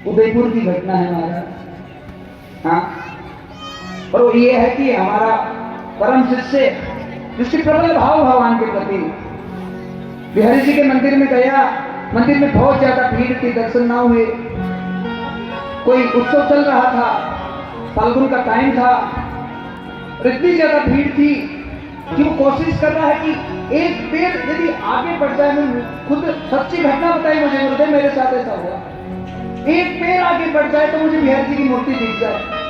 उदयपुर की घटना है हमारा। हाँ, और वो ये है कि हमारा परम शिष्य जिसके प्रबल भाव भगवान के प्रति, बिहारी जी के मंदिर में गया, मंदिर में बहुत ज्यादा भीड़ थी, दर्शन ना हुए। कोई उत्सव चल रहा था, फाल्गुन का टाइम था, और इतनी ज्यादा भीड़ थी कि वो कोशिश कर रहा है कि एक पेड़ यदि आगे बढ़ जाए। मैं खुद सच्ची घटना बताई मुझे, गुरुदेव मेरे साथ ऐसा हुआ, एक पेड़ आगे बढ़ जाए तो मुझे बिहारी जी की मूर्ति दिख जाए।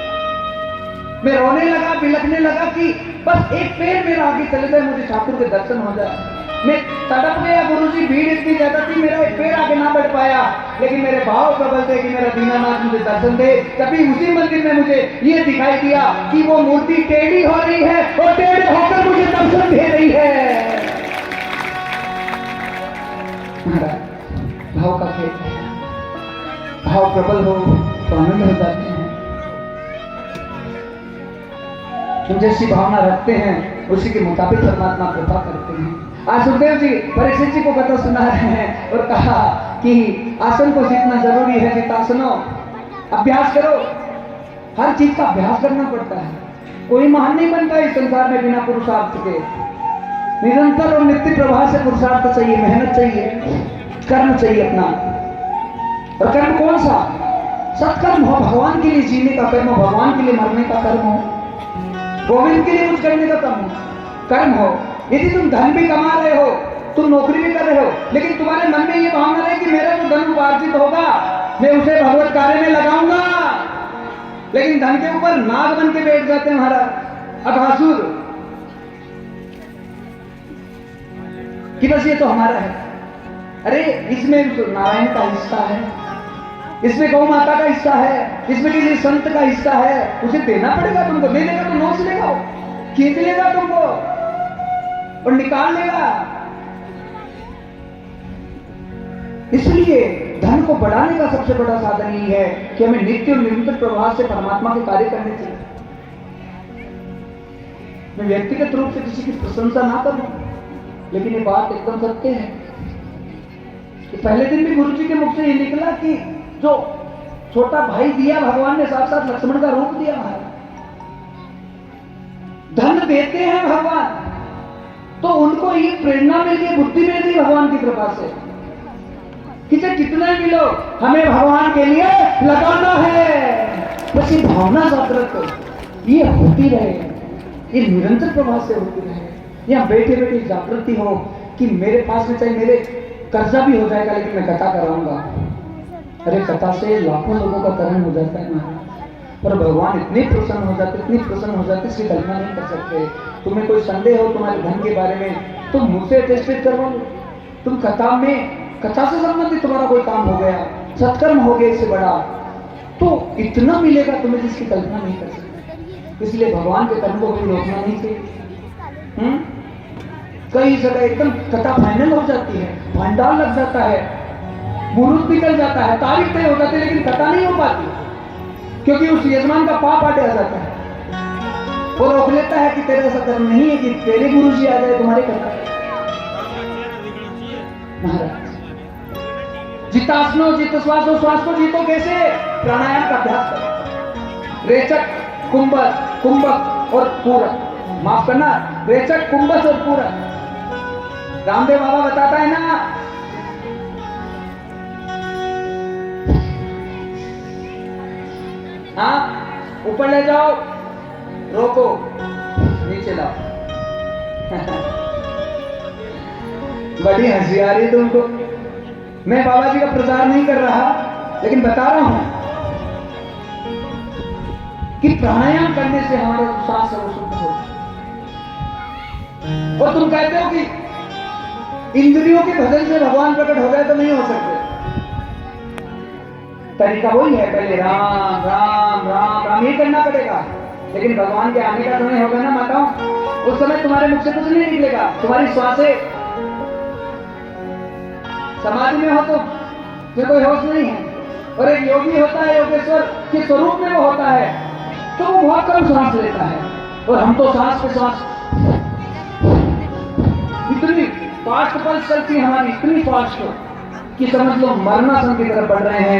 मैं रोने लगा, बिलखने लगा कि बस एक पेड़ मेरा आगे चले जाए, मुझे ठाकुर के दर्शन हो जाए। मैं तड़प गया, गुरुजी भीड़ इतनी ज्यादा थी, मेरा एक पेड़ आगे ना बढ़ पाया, लेकिन मेरे भाव प्रबल थे कि मेरा दीनानाथ मुझे दर्शन दे। तभी उसी मंदिर में मुझे ये दिखाई दिया कि वो मूर्ति टेढ़ी हो रही है और टेढ़े होकर मुझे दर्शन दे रही है। भाव का खेल है, भाव प्रबल हो तो आनंद हो जाते हैं। तुम जैसी भावना रखते हैं उसी के मुताबिक परमात्मा कृपा करते हैं। आज सुखदेव जी परीक्षित जी को कथा सुना रहे हैं और कहा कि आसन को सीखना जरूरी है, जितासनो अभ्यास करो। हर चीज का अभ्यास करना पड़ता है, कोई महान नहीं बनता इस संसार में बिना पुरुषार्थ के। निरंतर और नित्य प्रवाह से पुरुषार्थ चाहिए, मेहनत चाहिए, कर्म चाहिए अपना। और कर्म कौन सा? सत्कर्म हो, भगवान के लिए जीने का कर्म हो, भगवान के लिए मरने का कर्म हो, गोविंद के लिए कुछ करने का कर्म हो। यदि तुम धन भी कमा रहे हो, तुम नौकरी भी कर रहे हो, लेकिन तुम्हारे मन में ये भावना है कि मेरा जो धन उपार्जित होगा मैं उसे भगवत कार्य में लगाऊंगा, लेकिन धन के ऊपर नाग बन के बैठ जाते हैं महाराज, अघासुर, कि बस ये तो हमारा है। अरे इसमें नारायण का हिस्सा है, इसमें गौ माता का हिस्सा है, इसमें किसी संत का हिस्सा है, उसे देना पड़ेगा तुमको। नहीं देगा तो नोच लेगा, वो खींच लेगा तुमको और निकाल लेगा। इसलिए धन को बढ़ाने का सबसे बड़ा साधन यही है कि हमें नित्य और निरंतर प्रवाह से परमात्मा के कार्य करने चाहिए। मैं व्यक्तिगत रूप से किसी की प्रशंसा ना करूं, लेकिन ये बात एकदम सत्य है कि पहले दिन भी गुरु जी के मुख से ये निकला कि जो छोटा भाई दिया भगवान ने, साथ साथ लक्ष्मण का रूप दिया महाराज। धन देते हैं भगवान तो उनको ये प्रेरणा मिल गई, बुद्धि मिल गई भगवान की कृपा से कि चाहे कितना मिलो हमें भगवान के लिए लगाना है। बस ये भावना जागृत ये होती रहे, ये निरंतर प्रवाह से होती रहे। यहाँ बैठे बैठे जागृति हो कि मेरे पास में चाहे मेरे कर्जा भी हो जाएगा लेकिन मैं कथा कराऊंगा। अरे कथा से लाखों लोगों का करण हो जाता है महाराज, पर भगवान इतने प्रसन्न हो जाते, इतनी प्रसन्न हो जाते, इसकी कल्पना नहीं कर सकते। तुम्हें कोई संदेह हो तुम्हारे धन के बारे में, तुम मुझसे टेस्टेड करवा लो। तुम कथा में, कथा से संबंधित तुम्हारा कोई काम हो गया, सत्कर्म हो गया इससे बड़ा, तो इतना मिलेगा तुम्हें जिसकी कल्पना नहीं कर सकते। इसलिए भगवान के कर्म को भी रोकना नहीं चाहिए। कई जगह एकदम कथा फाइनल हो जाती है, भंडार लग जाता है, मुहूर्त निकल जाता है, तारीख तय हो जाती है, लेकिन कथा नहीं हो पाती क्योंकि उस यजमान का पाप आटे आ जाता है। वो रोक लेता है कि तेरे ऐसा कर्म नहीं है कि तेरे गुरु जी आ जाए तुम्हारे कथा। महाराज जितासनो जित श्वासो, श्वास को जीतो कैसे? प्राणायाम का अभ्यास करो। रेचक, कुंभक, कुंभक और पूरक, माफ करना, रेचक, कुंभक और पूरक। रामदेव बाबा बताता है ना, हाँ ऊपर ले जाओ, रोको, नीचे लाओ। बड़ी हंसी आ रही तुमको। मैं बाबा जी का प्रचार नहीं कर रहा, लेकिन बता रहा हूं कि प्राणायाम करने से हमारा श्वास सर्वशुद्ध हो। और तुम कहते हो कि इंद्रियों के भजन से भगवान प्रकट हो जाए, तो नहीं हो सकते। तरीका वही है, पहले राम राम राम राम ही करना पड़ेगा, लेकिन भगवान के आने का समय होगा ना माताओं, उस समय तुम्हारे मुख से कुछ नहीं निकलेगा। तुम्हारी श्वासें समाधि में हो तो कोई होश नहीं है, और एक योगी होता है, योगेश्वर के स्वरूप में वो होता है, तो वो बहुत कम सांस लेता है, और हम तो सांस पे सांस, इतनी फास्ट पल्स चलती है हमारी, इतनी फास्ट कि समझ लो मरना संग की तरफ बढ़ रहे हैं।